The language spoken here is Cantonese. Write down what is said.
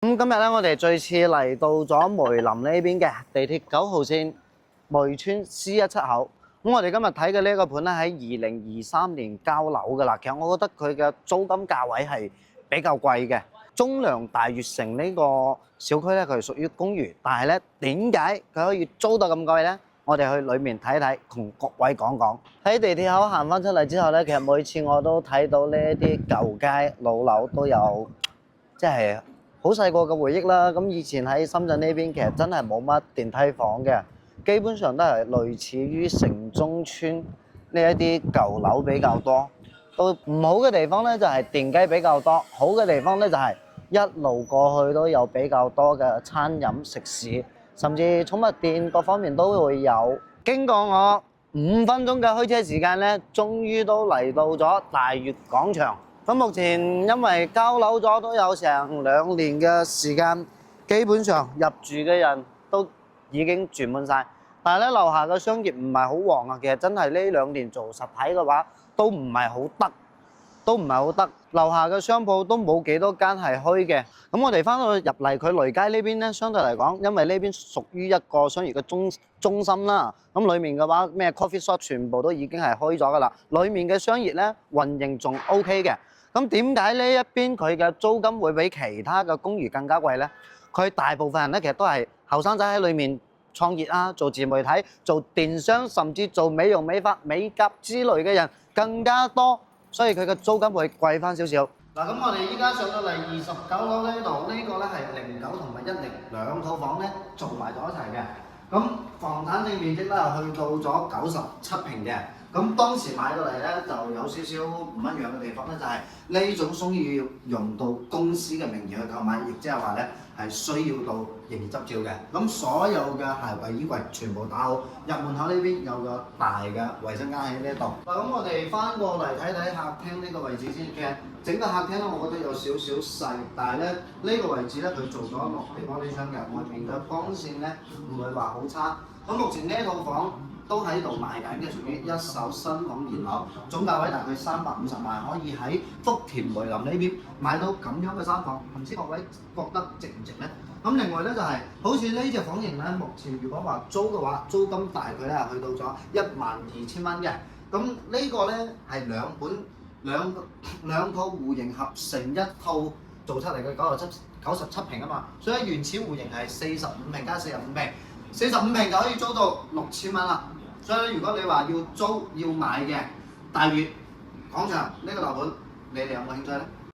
今日咧，我哋再次嚟到咗梅林呢邊嘅地鐵9號線梅村 C17口。我哋今日睇嘅呢個盤咧，喺2023年交樓㗎啦。其實我覺得佢嘅租金價位係比較貴嘅。中糧大悅城呢個小區咧，佢係屬於公寓，但係咧點解佢可以租到咁貴咧？我哋去裏面睇睇，同各位講講。喺地鐵口行翻出嚟之後咧，其實每次我都睇到呢啲舊街老樓都有，即係好細個嘅回憶啦。咁以前喺深圳呢邊其實真係冇乜電梯房嘅，基本上都係類似於城中村呢一啲舊樓比較多。到唔好嘅地方咧就係電機比較多，好嘅地方咧就係一路過去都有比較多嘅餐飲食肆，甚至寵物店各方面都會有。經過我5分鐘嘅開車時間咧，終於都嚟到咗大悅廣場。咁目前因為交樓咗都有成2年嘅時間，基本上入住嘅人都已經住滿晒。但係咧樓下嘅商業唔係好旺啊，其實真係呢2年做實體嘅話都唔係好得，樓下嘅商鋪都冇幾多間係開嘅。咁我哋翻到入嚟佢雷街呢邊咧，相對嚟講，因為呢邊屬於一個商業嘅中心啦。咁裡面嘅話咩 coffee shop 全部都已經係開咗㗎啦。裡面嘅商業咧運營仲 OK 嘅。咁點解呢一邊佢嘅租金會比其他嘅公寓更加貴呢？佢大部分人咧其實都係後生仔喺裏面創業啊，做自媒體、做電商，甚至做美容美髮、美甲之類嘅人更加多，所以佢嘅租金會貴翻少少。嗱，咁我哋依家上到嚟29樓呢度，呢個咧係09同埋10兩套房咧做埋咗一齊嘅。咁房產證面積咧去到咗97平嘅。咁當時買到嚟咧就有少少唔一樣嘅地方咧，就係呢種需要用到公司嘅名義去購買，亦即係話咧係需要到營業執照嘅。咁所有嘅鞋櫃、衣櫃全部打好，入門口呢邊有個大嘅衛生間喺呢度。嗱，咁我哋翻過嚟睇睇客廳呢個位置先。其實整個客廳咧，我覺得有少少細，但係咧呢個位置咧佢做咗落地玻璃窗嘅，外面嘅光線咧唔會話好差。咁目前呢套房都喺度賣緊嘅，屬於一手新房現樓，總價位大概350萬，可以喺福田梅林呢邊買到咁樣嘅3房，唔知各位覺得值唔值呢？咁另外咧就係、好似呢隻房型咧，目前如果話租嘅話，租金大概咧去到咗12000蚊嘅。咁呢個咧係兩套戶型合成一套做出嚟嘅97平啊嘛，所以原始戶型係45平加45平。45平就可以租到6000蚊啦，所以如果你話要租要買嘅大悅廣場呢個樓盤，你哋有冇興趣呢？